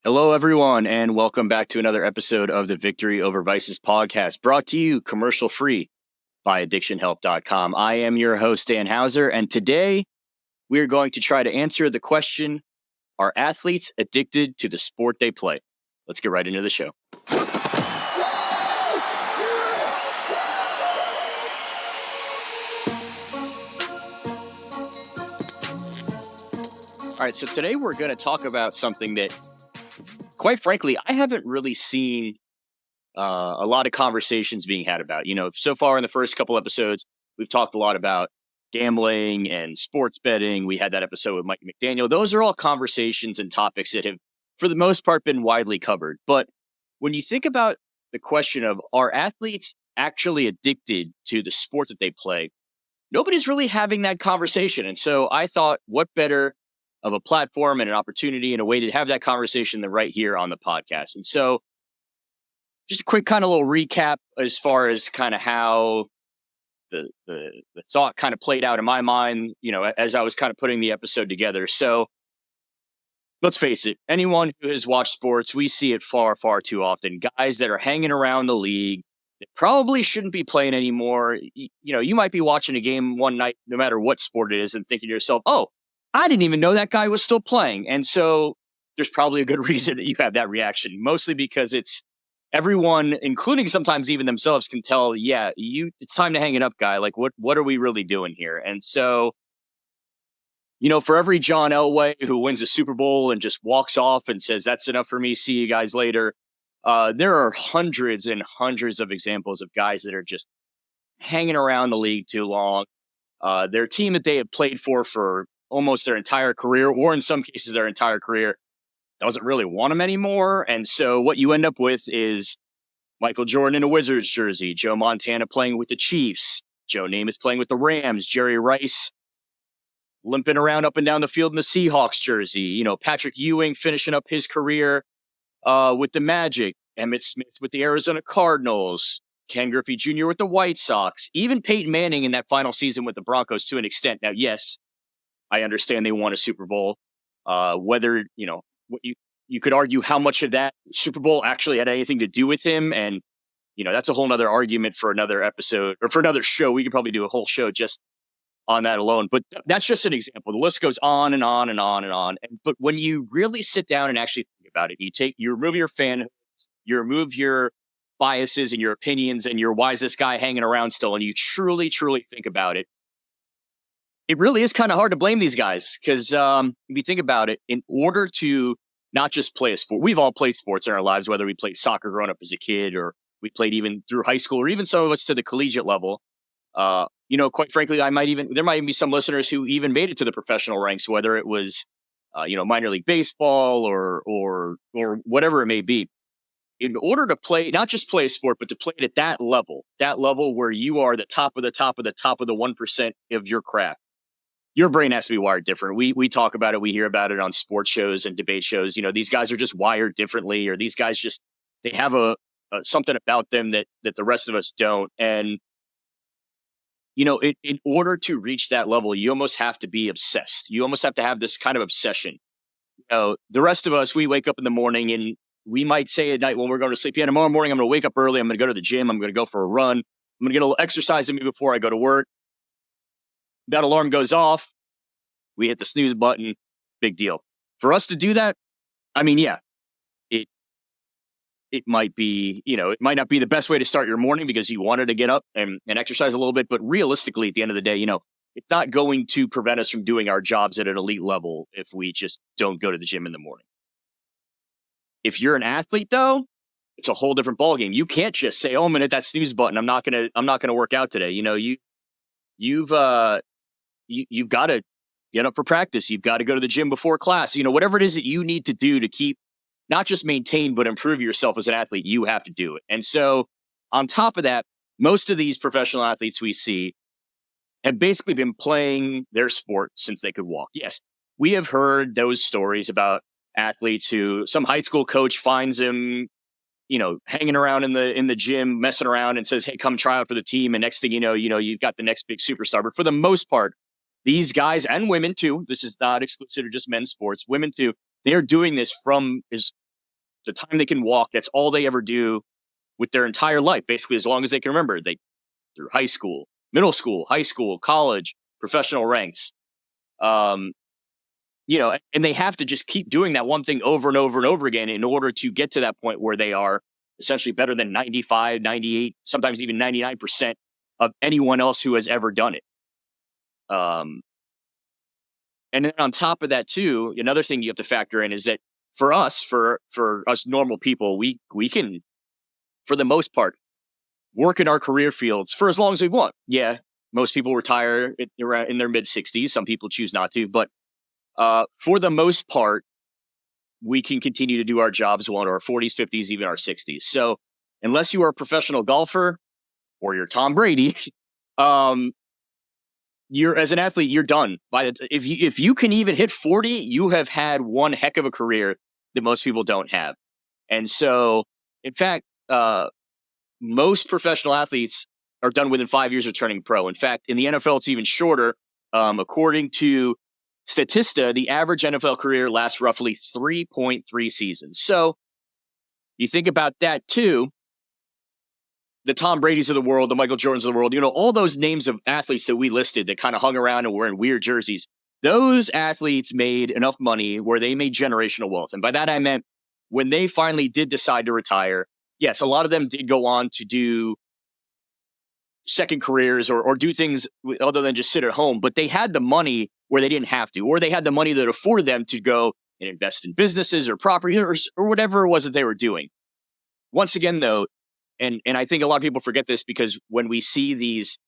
Hello, everyone, and welcome back to another episode of the Victory Over Vices podcast, brought to you commercial-free by addictionhelp.com. I am your host, Dan Hauser, and today we are going to try to answer the question, are athletes addicted to the sport they play? Let's get right into the show. All right, so today we're going to talk about something that, quite frankly, I haven't really seen a lot of conversations being had about. So far in the first couple episodes, we've talked a lot about gambling and sports betting. We had that episode with Mike McDaniel. Those are all conversations and topics that have, for the most part, been widely covered. But when you think about the question of, are athletes actually addicted to the sport that they play? Nobody's really having that conversation. And so I thought, what better of a platform and an opportunity and a way to have that conversation than right here on the podcast. And so just a quick kind of little recap as far as kind of how the thought kind of played out in my mind, as I was kind of putting the episode together. So let's face it, anyone who has watched sports, we see it far, far too often. Guys that are hanging around the league that probably shouldn't be playing anymore. You might be watching a game one night, no matter what sport it is, and thinking to yourself, oh, I didn't even know that guy was still playing. And so there's probably a good reason that you have that reaction, mostly because it's everyone, including sometimes even themselves, can tell, it's time to hang it up, guy. Like, what are we really doing here? And so, for every John Elway who wins a Super Bowl and just walks off and says, that's enough for me, see you guys later, there are hundreds and hundreds of examples of guys that are just hanging around the league too long. Their team that they have played for almost their entire career, or in some cases their entire career, doesn't really want them anymore. And so what you end up with is Michael Jordan in a Wizards jersey, Joe Montana playing with the Chiefs, Joe Namath playing with the Rams, Jerry Rice limping around up and down the field in the Seahawks jersey, Patrick Ewing finishing up his career with the Magic, Emmitt Smith with the Arizona Cardinals, Ken Griffey Jr. with the White Sox, even Peyton Manning in that final season with the Broncos to an extent. Now, yes, I understand they won a Super Bowl. Whether, what you could argue how much of that Super Bowl actually had anything to do with him. And, that's a whole nother argument for another episode or for another show. We could probably do a whole show just on that alone. But that's just an example. The list goes on and on and on and on. But when you really sit down and actually think about it, you remove your you remove your biases and your opinions and your why is this guy hanging around still, and you truly, truly think about it. It really is kind of hard to blame these guys because if you think about it, in order to not just play a sport, we've all played sports in our lives, whether we played soccer growing up as a kid or we played even through high school or even some of us to the collegiate level. Quite frankly, there might even be some listeners who even made it to the professional ranks, whether it was, minor league baseball or whatever it may be. In order to play, not just play a sport, but to play it at that level where you are the top of the top of the top of the 1% of your craft, your brain has to be wired different. We talk about it. We hear about it on sports shows and debate shows. These guys are just wired differently, or these guys they have a something about them that the rest of us don't. And, in order to reach that level, you almost have to be obsessed. You almost have to have this kind of obsession. The rest of us, we wake up in the morning and we might say at night when we're going to sleep, tomorrow morning, I'm going to wake up early. I'm going to go to the gym. I'm going to go for a run. I'm going to get a little exercise in me before I go to work. That alarm goes off. We hit the snooze button. Big deal. For us to do that, it might be, it might not be the best way to start your morning because you wanted to get up and exercise a little bit. But realistically, at the end of the day, it's not going to prevent us from doing our jobs at an elite level if we just don't go to the gym in the morning. If you're an athlete, though, it's a whole different ballgame. You can't just say, "Oh, I'm gonna hit that snooze button. I'm not gonna work out today." You've got to get up for practice. You've got to go to the gym before class. Whatever it is that you need to do to keep, not just maintain, but improve yourself as an athlete, you have to do it. And so on top of that, most of these professional athletes we see have basically been playing their sport since they could walk. Yes, we have heard those stories about athletes who some high school coach finds them, hanging around in the gym, messing around and says, "Hey, come try out for the team." And next thing you know, you've got the next big superstar. But for the most part, these guys and women too, this is not exclusive to just men's sports, women too, they're doing this from as the time they can walk, that's all they ever do with their entire life, basically, as long as they can remember. They through high school, middle school, high school, college, professional ranks. And they have to just keep doing that one thing over and over and over again in order to get to that point where they are essentially better than 95, 98, sometimes even 99% of anyone else who has ever done it. And then on top of that too, another thing you have to factor in is that for us normal people, we can, for the most part, work in our career fields for as long as we want. Yeah, most people retire in their mid-60s. Some people choose not to, but for the most part, we can continue to do our jobs well into our 40s, 50s, even our 60s. So unless you are a professional golfer or you're Tom Brady, you're as an athlete, you're done. If you can even hit 40, you have had one heck of a career that most people don't have. And so, in fact, most professional athletes are done within 5 years of turning pro. In fact, in the NFL, it's even shorter. According to Statista, the average NFL career lasts roughly 3.3 seasons. So you think about that too. The Tom Brady's of the world, the Michael Jordans of the world, all those names of athletes that we listed that kind of hung around and were in weird jerseys. Those athletes made enough money where they made generational wealth. And by that, I meant when they finally did decide to retire, yes, a lot of them did go on to do second careers or do things other than just sit at home, but they had the money where they didn't have to, or they had the money that afforded them to go and invest in businesses or property or whatever it was that they were doing. Once again, though, and I think a lot of people forget this because when we see these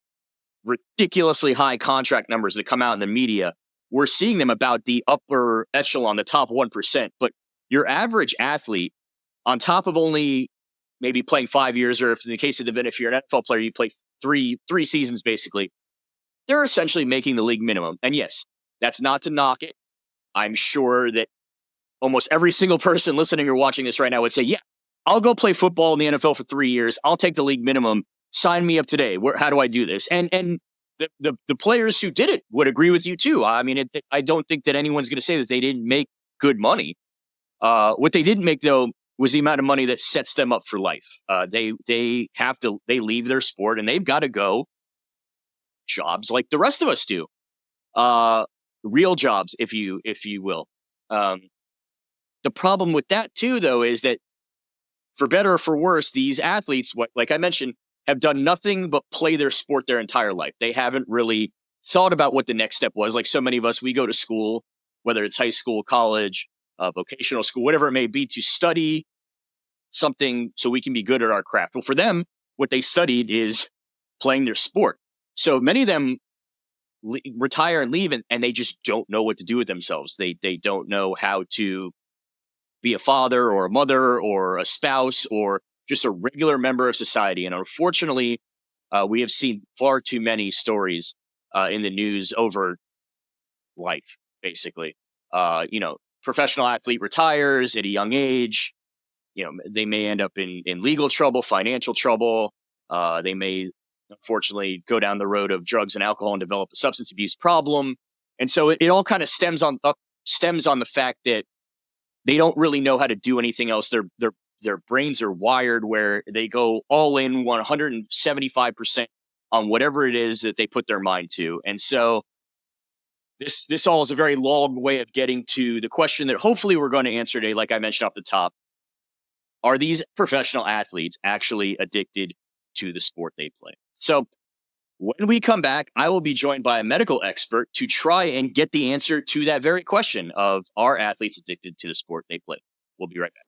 ridiculously high contract numbers that come out in the media, we're seeing them about the upper echelon, the top 1%. But your average athlete, on top of only maybe playing 5 years, or if in the case of if you're an NFL player, you play three seasons basically, they're essentially making the league minimum. And yes, that's not to knock it. I'm sure that almost every single person listening or watching this right now would say, yeah, I'll go play football in the NFL for 3 years. I'll take the league minimum. Sign me up today. How do I do this? And the players who did it would agree with you too. I mean, I don't think that anyone's going to say that they didn't make good money. What they didn't make though was the amount of money that sets them up for life. They leave their sport and they've got to go jobs like the rest of us do. Real jobs, if you will. The problem with that too, though, is that for better or for worse, these athletes, like I mentioned, have done nothing but play their sport their entire life. They haven't really thought about what the next step was. Like so many of us, we go to school, whether it's high school, college, vocational school, whatever it may be, to study something so we can be good at our craft. Well, for them, what they studied is playing their sport. So many of them retire and leave, and they just don't know what to do with themselves. They don't know how to be a father or a mother or a spouse or just a regular member of society. And unfortunately, we have seen far too many stories in the news over life, basically. Professional athlete retires at a young age. They may end up in legal trouble, financial trouble. They may, unfortunately, go down the road of drugs and alcohol and develop a substance abuse problem. And so it all kind of stems on the fact that they don't really know how to do anything else. Their brains are wired where they go all in 175% on whatever it is that they put their mind to. And so this all is a very long way of getting to the question that hopefully we're going to answer today. Like I mentioned off the top, are these professional athletes actually addicted to the sport they play? So when we come back, I will be joined by a medical expert to try and get the answer to that very question of, are athletes addicted to the sport they play? We'll be right back.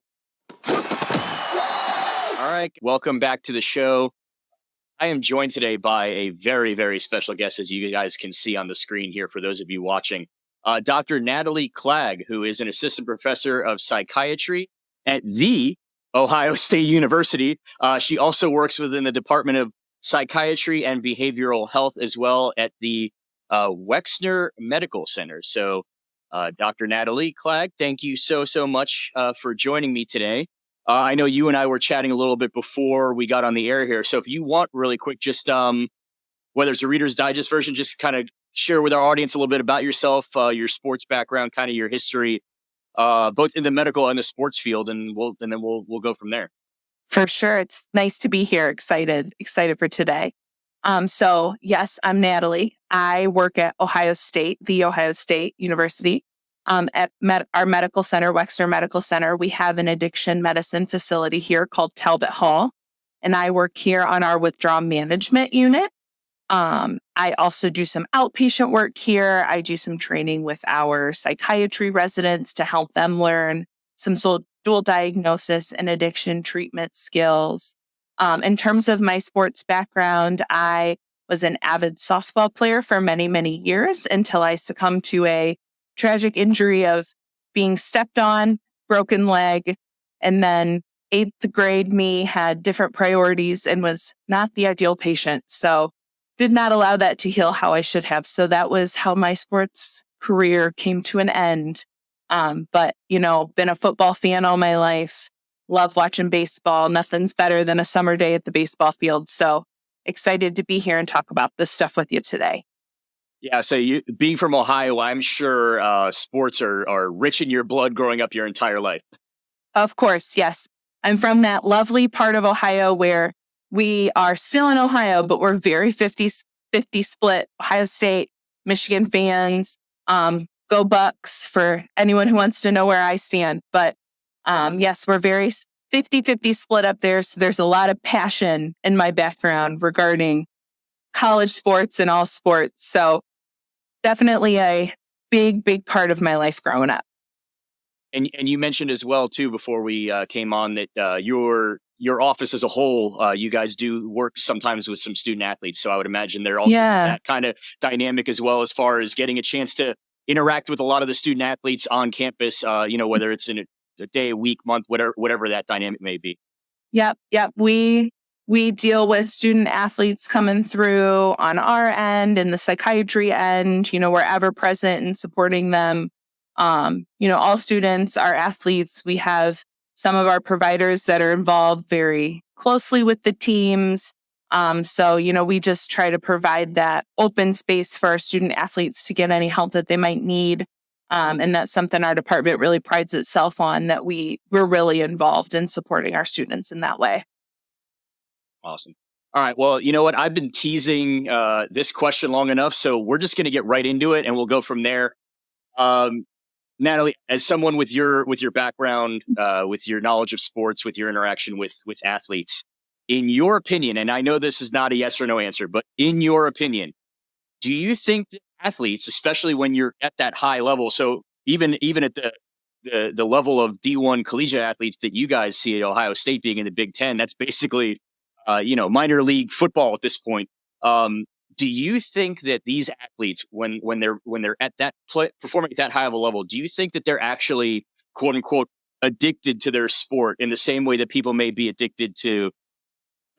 All right. Welcome back to the show. I am joined today by a very, very special guest, as you guys can see on the screen here for those of you watching. Dr. Natalie Klag, who is an assistant professor of psychiatry at the Ohio State University. She also works within the Department of Psychiatry and Behavioral Health as well at the Wexner Medical Center. So, Dr. Natalie Klag, thank you so much for joining me today. I know you and I were chatting a little bit before we got on the air here. So if you want really quick, just whether it's a Reader's Digest version, just kind of share with our audience a little bit about yourself, your sports background, kind of your history, both in the medical and the sports field, and then we'll go from there. For sure. It's nice to be here. Excited for today. So yes, I'm Natalie. I work at the Ohio State University. At our medical center, Wexner Medical Center, we have an addiction medicine facility here called Talbot Hall. And I work here on our withdrawal management unit. I also do some outpatient work here. I do some training with our psychiatry residents to help them learn some dual diagnosis and addiction treatment skills. In terms of my sports background, I was an avid softball player for many, many years until I succumbed to a tragic injury of being stepped on, broken leg, and then eighth grade me had different priorities and was not the ideal patient. So did not allow that to heal how I should have. So that was how my sports career came to an end. But, been a football fan all my life. Love watching baseball. Nothing's better than a summer day at the baseball field. So excited to be here and talk about this stuff with you today. Yeah, so you being from Ohio, I'm sure sports are rich in your blood growing up your entire life. Of course, yes. I'm from that lovely part of Ohio where we are still in Ohio, but we're very 50-50 split. Ohio State, Michigan fans, go Bucks for anyone who wants to know where I stand. But yes, we're very 50-50 split up there. So there's a lot of passion in my background regarding college sports and all sports. So definitely a big, big part of my life growing up. And you mentioned as well, too, before we came on that your office as a whole, you guys do work sometimes with some student athletes. So I would imagine they're also that kind of dynamic as well, as far as getting a chance to interact with a lot of the student athletes on campus, whether it's in a day, a week, month, whatever that dynamic may be. Yep. We deal with student athletes coming through on our end and the psychiatry end, we're ever present and supporting them. All students are athletes. We have some of our providers that are involved very closely with the teams. So we just try to provide that open space for our student athletes to get any help that they might need. And that's something our department really prides itself on, that we're really involved in supporting our students in that way. Awesome. All right. Well, you know what? I've been teasing this question long enough, so we're just going to get right into it and we'll go from there. Natalie, as someone with your background, with your knowledge of sports, with your interaction with athletes, in your opinion, and I know this is not a yes or no answer, but in your opinion, do you think that athletes, especially when you're at that high level, so even at the level of D1 collegiate athletes that you guys see at Ohio State being in the Big Ten, that's basically minor league football at this point. Do you think that these athletes, when they're at that performing at that high of a level, do you think that they're actually, quote unquote, addicted to their sport in the same way that people may be addicted to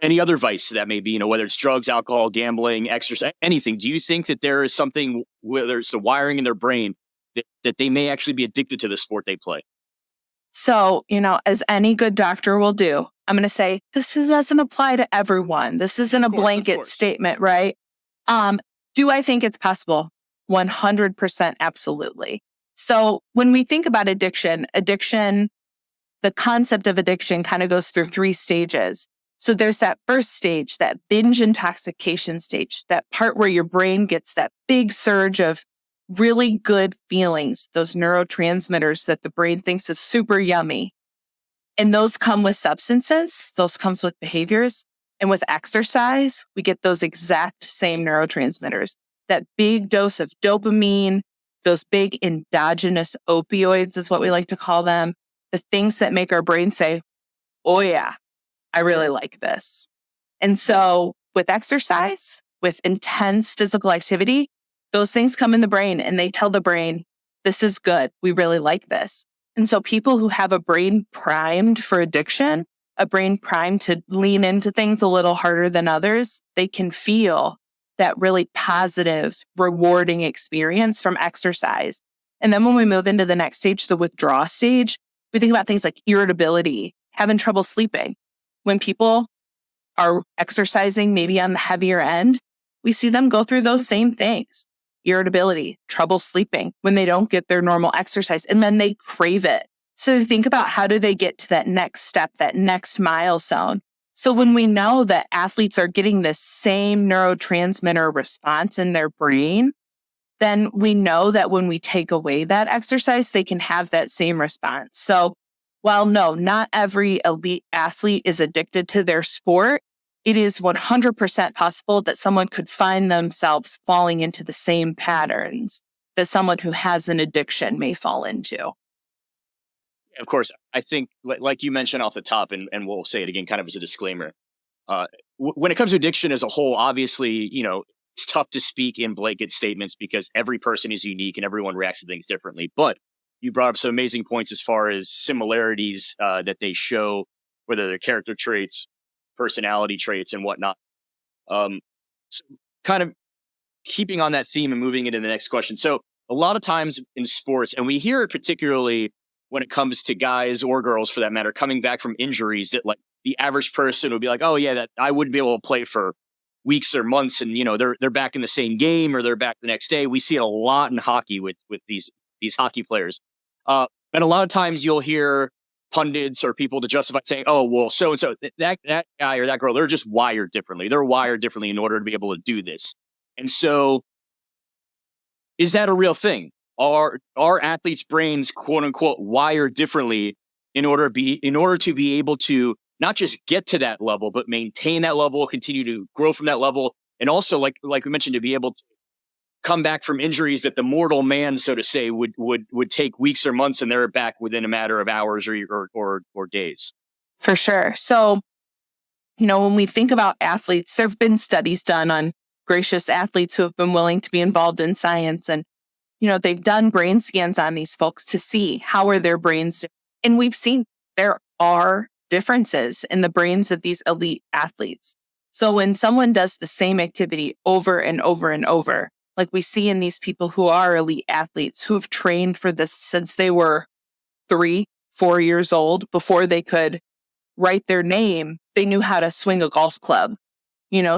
any other vice that may be, whether it's drugs, alcohol, gambling, exercise, anything? Do you think that there is something, whether it's the wiring in their brain, that they may actually be addicted to the sport they play? So, as any good doctor will do, I'm going to say, this doesn't apply to everyone. This isn't a blanket statement, right? Do I think it's possible? 100% absolutely. So when we think about addiction, the concept of addiction kind of goes through 3 stages. So there's that first stage, that binge intoxication stage, that part where your brain gets that big surge of really good feelings, those neurotransmitters that the brain thinks is super yummy. And those come with substances, those comes with behaviors. And with exercise, we get those exact same neurotransmitters, that big dose of dopamine, those big endogenous opioids is what we like to call them, the things that make our brain say, oh yeah, I really like this. And so with exercise, with intense physical activity, those things come in the brain and they tell the brain, this is good. We really like this. And so people who have a brain primed for addiction, a brain primed to lean into things a little harder than others, they can feel that really positive, rewarding experience from exercise. And then when we move into the next stage, the withdrawal stage, we think about things like irritability, having trouble sleeping. When people are exercising maybe on the heavier end, we see them go through those same things. irritability, trouble sleeping when they don't get their normal exercise, and then they crave it. So think about how do they get to that next step, that next milestone. So when we know that athletes are getting this same neurotransmitter response in their brain, then we know that when we take away that exercise, they can have that same response. So while no, not every elite athlete is addicted to their sport, it is 100% possible that someone could find themselves falling into the same patterns that someone who has an addiction may fall into. Of course, I think, like you mentioned off the top, and we'll say it again kind of as a disclaimer, when it comes to addiction as a whole, obviously, it's tough to speak in blanket statements because every person is unique and everyone reacts to things differently. But you brought up some amazing points as far as similarities that they show, whether they're character traits, personality traits, and whatnot. So kind of keeping on that theme and moving into the next question. So a lot of times in sports, and we hear it particularly when it comes to guys or girls for that matter, coming back from injuries, that like the average person would be like, oh yeah, that I wouldn't be able to play for weeks or months, and they're back in the same game or they're back the next day. We see it a lot in hockey with these hockey players. And a lot of times you'll hear pundits or people to justify saying, oh, well, so-and-so, that guy or that girl, they're just wired differently. They're wired differently in order to be able to do this. And so is that a real thing? Are athletes' brains, quote unquote, wired differently in order to be able to not just get to that level, but maintain that level, continue to grow from that level, and also, like we mentioned, to be able to come back from injuries that the mortal man, so to say, would take weeks or months, and they're back within a matter of hours or days. For sure. So, when we think about athletes, there have been studies done on gracious athletes who have been willing to be involved in science, and they've done brain scans on these folks to see how are their brains. And we've seen there are differences in the brains of these elite athletes. So when someone does the same activity over and over and over, like we see in these people who are elite athletes who've trained for this since they were 3-4 years old, before they could write their name, they knew how to swing a golf club,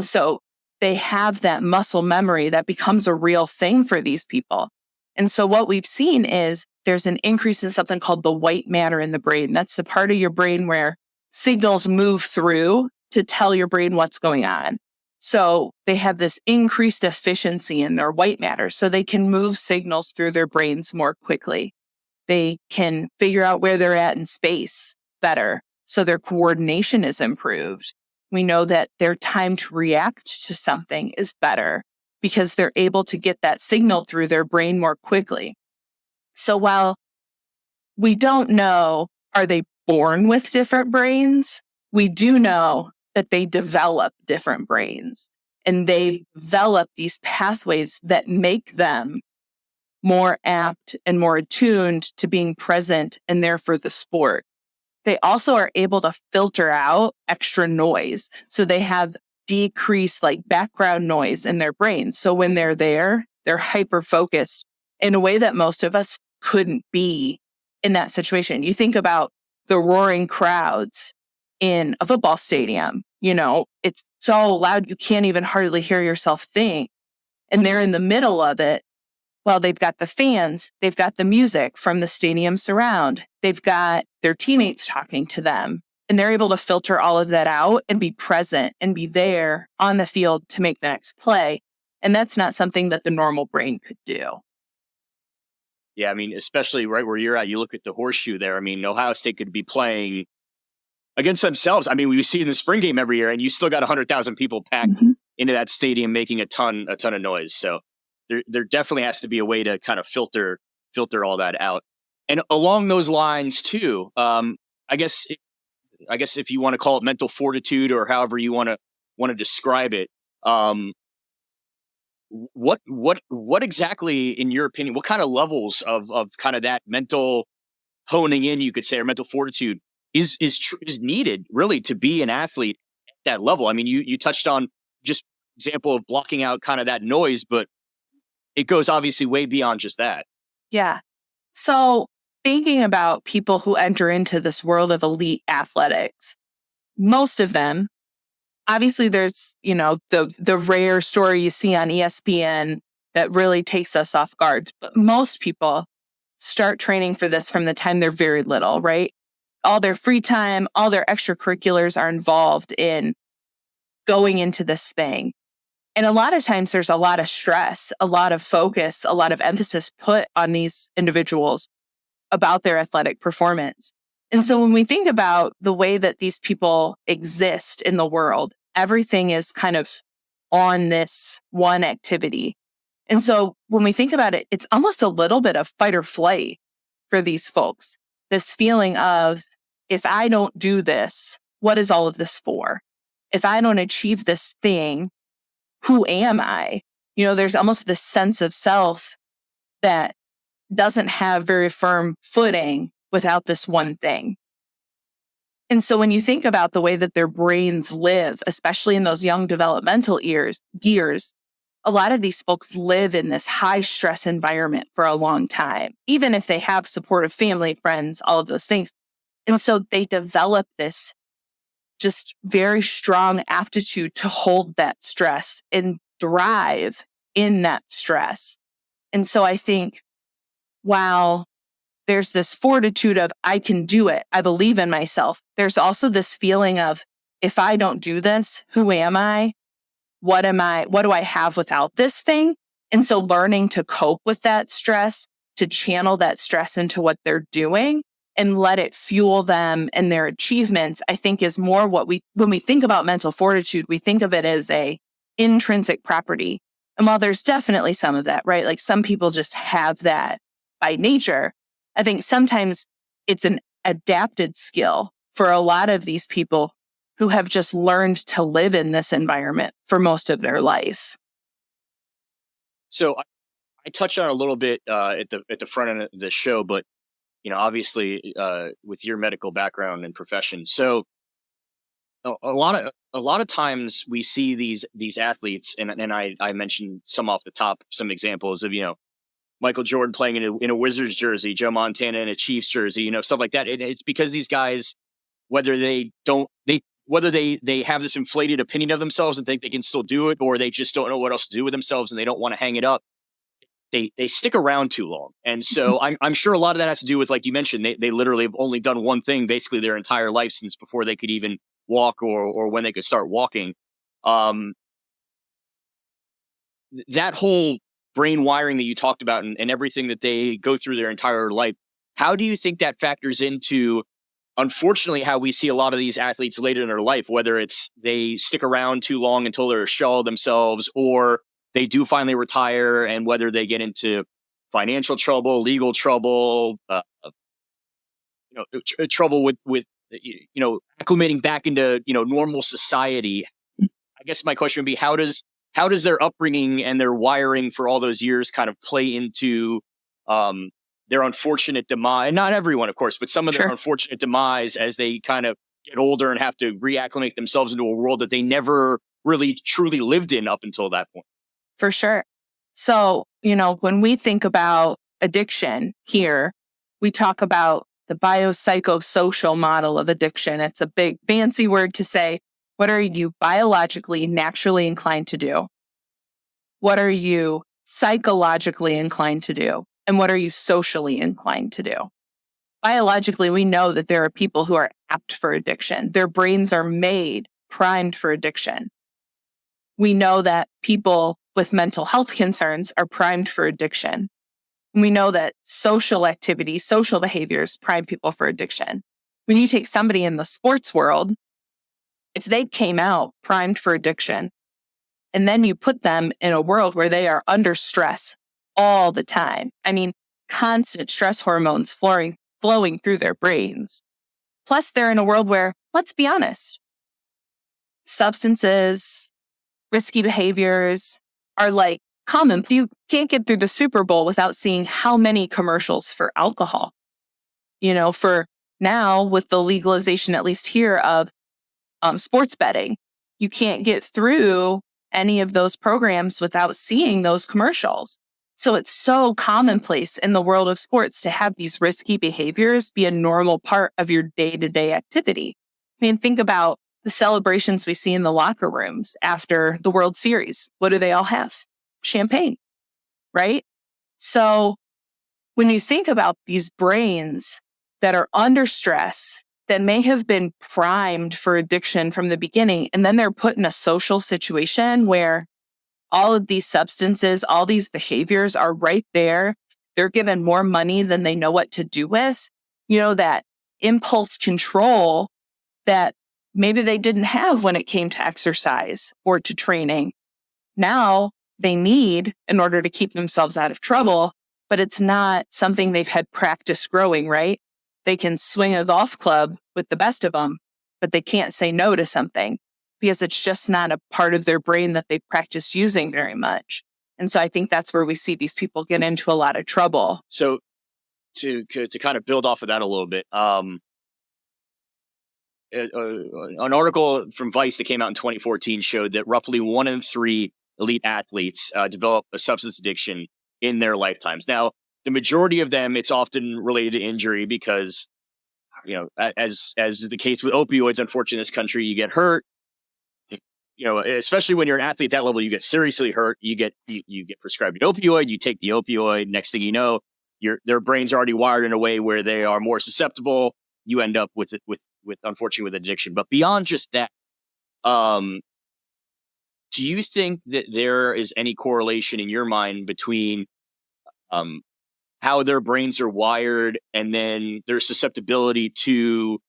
so they have that muscle memory that becomes a real thing for these people. And so what we've seen is there's an increase in something called the white matter in the brain. That's the part of your brain where signals move through to tell your brain what's going on. So they have this increased efficiency in their white matter, so they can move signals through their brains more quickly. They can figure out where they're at in space better, so their coordination is improved. We know that their time to react to something is better because they're able to get that signal through their brain more quickly. So while we don't know, are they born with different brains? We do know that they develop different brains, and they develop these pathways that make them more apt and more attuned to being present and there for the sport. They also are able to filter out extra noise. So they have decreased background noise in their brains. So when they're there, they're hyper focused in a way that most of us couldn't be in that situation. You think about the roaring crowds in a football stadium, it's so loud you can't even hardly hear yourself think. And they're in the middle of it. Well, they've got the fans, they've got the music from the stadium surround, they've got their teammates talking to them, and they're able to filter all of that out and be present and be there on the field to make the next play. And that's not something that the normal brain could do. Yeah, especially right where you're at, you look at the horseshoe there. Ohio State could be playing against themselves. We see in the spring game every year, and you still got 100,000 people packed into that stadium making a ton of noise. So there definitely has to be a way to kind of filter all that out. And along those lines too, I guess if you want to call it mental fortitude or however you want to describe it, what exactly, in your opinion, what kind of levels of kind of that mental honing in, you could say, or mental fortitude is needed really to be an athlete at that level? You touched on just example of blocking out kind of that noise, but it goes obviously way beyond just that. Yeah. So thinking about people who enter into this world of elite athletics, most of them, obviously there's, the rare story you see on ESPN that really takes us off guard. But most people start training for this from the time they're very little, right? All their free time, all their extracurriculars are involved in going into this thing. And a lot of times there's a lot of stress, a lot of focus, a lot of emphasis put on these individuals about their athletic performance. And so when we think about the way that these people exist in the world, everything is kind of on this one activity. And so when we think about it, it's almost a little bit of fight or flight for these folks. This feeling of, if I don't do this, what is all of this for? If I don't achieve this thing, who am I? There's almost this sense of self that doesn't have very firm footing without this one thing. And so when you think about the way that their brains live, especially in those young developmental years, a lot of these folks live in this high stress environment for a long time, even if they have supportive family, friends, all of those things. And so they develop this just very strong aptitude to hold that stress and thrive in that stress. And so I think, while there's this fortitude of, I can do it, I believe in myself, there's also this feeling of, if I don't do this, who am I? What do I have without this thing? And so learning to cope with that stress, to channel that stress into what they're doing and let it fuel them and their achievements, I think is more when we think about mental fortitude, we think of it as a intrinsic property. And while there's definitely some of that, right? Like some people just have that by nature, I think sometimes it's an adapted skill for a lot of these people who have just learned to live in this environment for most of their life. So I touched on it a little bit at the front end of the show, but obviously with your medical background and profession, so a lot of times we see these athletes, and I mentioned some off the top, some examples of Michael Jordan playing in a Wizards jersey, Joe Montana in a Chiefs jersey, stuff like that. It's because these guys, whether they have this inflated opinion of themselves and think they can still do it, or they just don't know what else to do with themselves and they don't want to hang it up, they stick around too long. And so I'm sure a lot of that has to do with, like you mentioned, they literally have only done one thing basically their entire life since before they could even walk or when they could start walking. That whole brain wiring that you talked about and everything that they go through their entire life, how do you think that factors into, unfortunately, how we see a lot of these athletes later in their life, whether it's they stick around too long until they're a shell of themselves, or they do finally retire, and whether they get into financial trouble, legal trouble, trouble with acclimating back into normal society. I guess my question would be, how does their upbringing and their wiring for all those years kind of play into their unfortunate demise? Not everyone, of course, but some of their unfortunate demise as they kind of get older and have to reacclimate themselves into a world that they never really truly lived in up until that point. For sure. So, when we think about addiction here, we talk about the biopsychosocial model of addiction. It's a big fancy word to say, what are you biologically, naturally inclined to do? What are you psychologically inclined to do? And what are you socially inclined to do? Biologically, we know that there are people who are apt for addiction. Their brains are primed for addiction. We know that people with mental health concerns are primed for addiction. We know that social activities, social behaviors prime people for addiction. When you take somebody in the sports world, if they came out primed for addiction, and then you put them in a world where they are under stress all the time, constant stress hormones flowing through their brains. Plus, they're in a world where, let's be honest, substances, risky behaviors are like common. You can't get through the Super Bowl without seeing how many commercials for alcohol. For now, with the legalization, at least here, of sports betting, you can't get through any of those programs without seeing those commercials. So it's so commonplace in the world of sports to have these risky behaviors be a normal part of your day-to-day activity. Think about the celebrations we see in the locker rooms after the World Series. What do they all have? Champagne. right? So when you think about these brains that are under stress, that may have been primed for addiction from the beginning, and then they're put in a social situation where all of these substances, all these behaviors are right there. They're given more money than they know what to do with. That impulse control that maybe they didn't have when it came to exercise or to training. Now they need in order to keep themselves out of trouble, but it's not something they've had practice growing, right? They can swing a golf club with the best of them, but they can't say no to something because it's just not a part of their brain that they practice using very much. And so I think that's where we see these people get into a lot of trouble. So to kind of build off of that a little bit, an article from Vice that came out in 2014 showed that roughly 1 in 3 elite athletes develop a substance addiction in their lifetimes. Now, the majority of them, it's often related to injury because, as is the case with opioids, unfortunately, in this country, you get hurt. Especially when you're an athlete at that level, you get seriously hurt. You get prescribed an opioid. You take the opioid. Next thing you know, their brains are already wired in a way where they are more susceptible. You end up with unfortunately with addiction. But beyond just that, do you think that there is any correlation in your mind between how their brains are wired and then their susceptibility to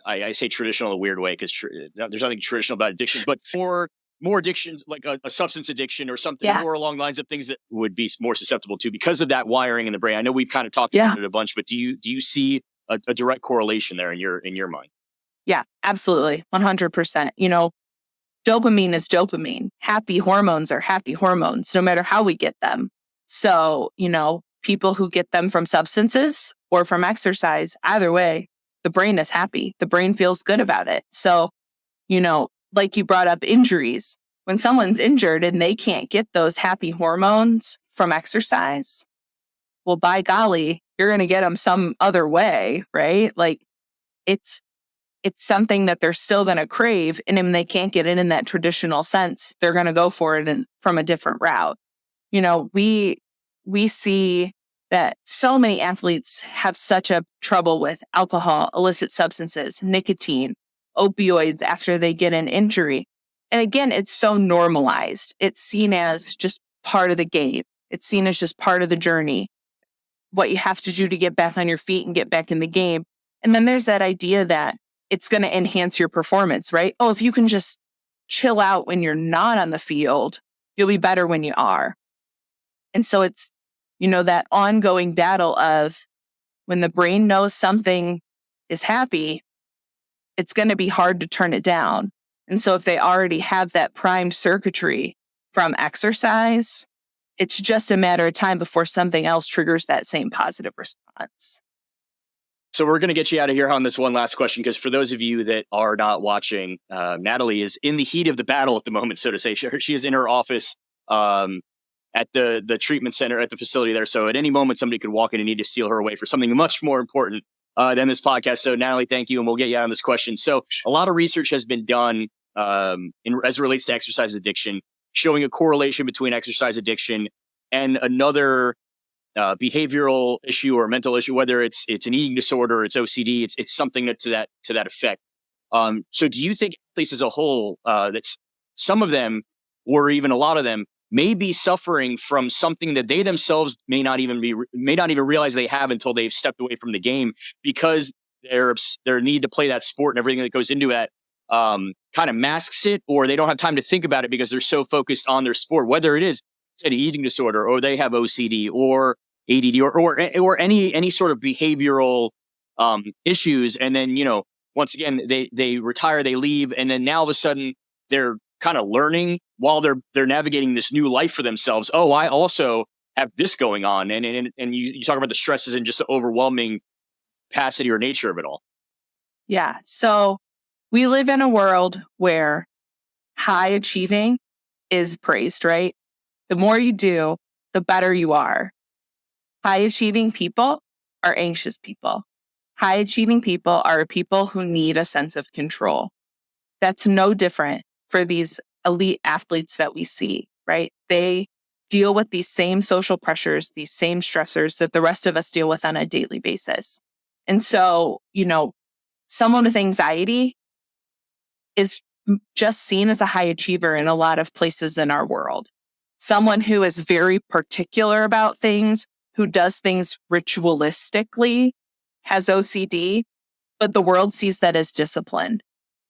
I say traditional in a weird way because there's nothing traditional about addiction, but for more addictions, like a substance addiction or something more along the lines of things that would be more susceptible to because of that wiring in the brain. I know we've kind of talked about it a bunch, but do you see a direct correlation there in your mind? Yeah, absolutely. 100%. Dopamine is dopamine. Happy hormones are happy hormones, no matter how we get them. So, people who get them from substances or from exercise, either way, the brain is happy. The brain feels good about it. So, like you brought up injuries, when someone's injured and they can't get those happy hormones from exercise, well, by golly, you're going to get them some other way, right? Like it's something that they're still going to crave. And when they can't get it in that traditional sense, they're going to go for it from a different route. We see that so many athletes have such a trouble with alcohol, illicit substances, nicotine, opioids after they get an injury. And again, it's so normalized. It's seen as just part of the game. It's seen as just part of the journey, what you have to do to get back on your feet and get back in the game. And then there's that idea that it's going to enhance your performance, right? Oh, if you can just chill out when you're not on the field, you'll be better when you are. And so it's, that ongoing battle of when the brain knows something is happy, it's going to be hard to turn it down. And so if they already have that primed circuitry from exercise, it's just a matter of time before something else triggers that same positive response. So we're going to get you out of here on this one last question, because for those of you that are not watching, Natalie is in the heat of the battle at the moment, so to say. She is in her office at the treatment center at the facility there. So at any moment, somebody could walk in and need to steal her away for something much more important than this podcast. So Natalie, thank you. And we'll get you out on this question. So a lot of research has been done as it relates to exercise addiction, showing a correlation between exercise addiction and another behavioral issue or mental issue, whether it's an eating disorder, it's OCD, it's something to that effect. So do you think athletes as a whole, that's some of them, or even a lot of them, may be suffering from something that they themselves may not even realize they have until they've stepped away from the game, because their need to play that sport and everything that goes into that kind of masks it, or they don't have time to think about it because they're so focused on their sport, whether it is an eating disorder or they have OCD or ADD or any sort of behavioral issues. And then, once again, they retire, they leave. And then now all of a sudden they're kind of learning while they're navigating this new life for themselves. Oh, I also have this going on. And you talk about the stresses and just the overwhelming capacity or nature of it all. Yeah. So we live in a world where high achieving is praised, right? The more you do, the better you are. High achieving people are anxious people. High achieving people are people who need a sense of control. That's no different for these elite athletes that we see. right? They deal with these same social pressures, these same stressors that the rest of us deal with on a daily basis. And so, someone with anxiety is just seen as a high achiever in a lot of places in our world. Someone who is very particular about things, who does things ritualistically, has OCD, but the world sees that as discipline.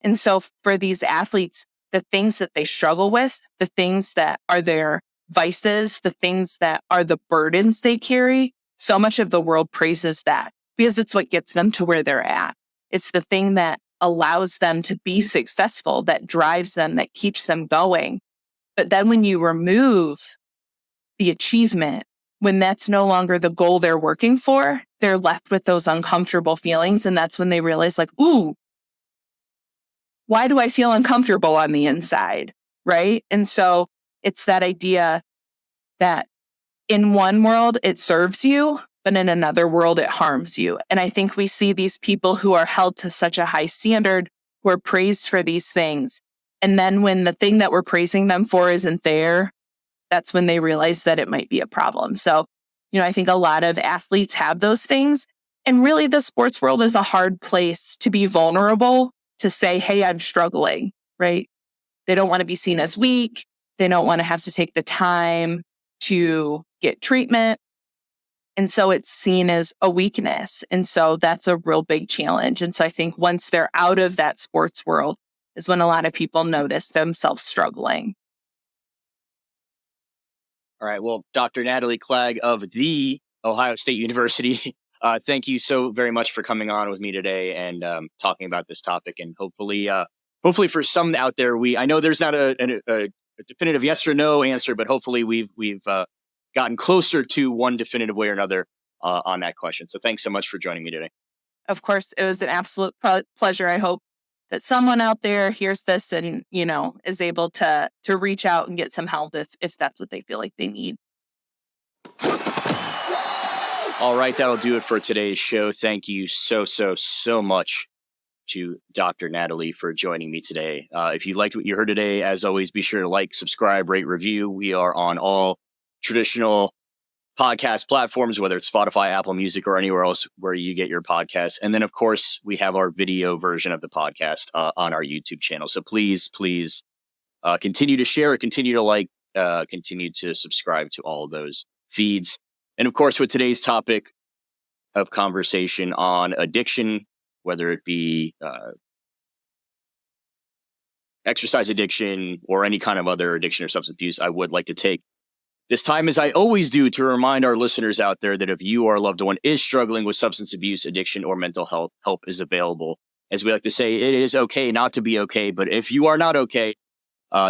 And so for these athletes, the things that they struggle with, the things that are their vices, the things that are the burdens they carry, so much of the world praises that because it's what gets them to where they're at. It's the thing that allows them to be successful, that drives them, that keeps them going. But then when you remove the achievement, when that's no longer the goal they're working for, they're left with those uncomfortable feelings. And that's when they realize, like, ooh, why do I feel uncomfortable on the inside? Right. And so it's that idea that in one world, it serves you, but in another world, it harms you. And I think we see these people who are held to such a high standard, who are praised for these things. And then when the thing that we're praising them for isn't there, that's when they realize that it might be a problem. So, I think a lot of athletes have those things. And really, the sports world is a hard place to be vulnerable, to say, hey, I'm struggling, right? They don't want to be seen as weak. They don't want to have to take the time to get treatment. And so it's seen as a weakness. And so that's a real big challenge. And so I think once they're out of that sports world is when a lot of people notice themselves struggling. All right. Well, Dr. Natalie Klag of the Ohio State University, thank you so very much for coming on with me today and talking about this topic. And hopefully for some out there, I know there's not a definitive yes or no answer, but hopefully we've gotten closer to one definitive way or another on that question. So thanks so much for joining me today. Of course, it was an absolute pleasure. I hope that someone out there hears this and, is able to reach out and get some help if that's what they feel like they need. All right, that'll do it for today's show. Thank you so much to Dr. Natalie for joining me today. If you liked what you heard today, as always, be sure to like, subscribe, rate, review. We are on all traditional podcast platforms, whether it's Spotify, Apple Music, or anywhere else where you get your podcasts. And then, of course, we have our video version of the podcast on our YouTube channel. So please continue to share it, continue to like, continue to subscribe to all of those feeds. And of course, with today's topic of conversation on addiction, whether it be exercise addiction or any kind of other addiction or substance abuse, I would like to take this time, as I always do, to remind our listeners out there that if you or a loved one is struggling with substance abuse, addiction, or mental health, help is available. As we like to say, it is okay not to be okay, but if you are not okay,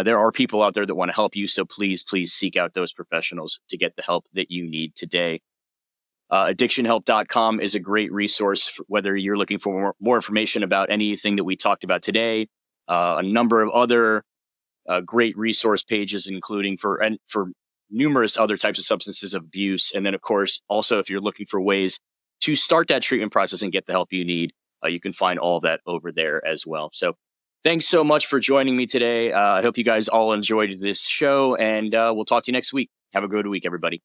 there are people out there that want to help you. So please seek out those professionals to get the help that you need today. Addictionhelp.com is a great resource for whether you're looking for more information about anything that we talked about today. A number of other great resource pages, including for numerous other types of substances of abuse. And then, of course, also if you're looking for ways to start that treatment process and get the help you need, you can find all of that over there as well. So thanks so much for joining me today. I hope you guys all enjoyed this show, and we'll talk to you next week. Have a good week, everybody.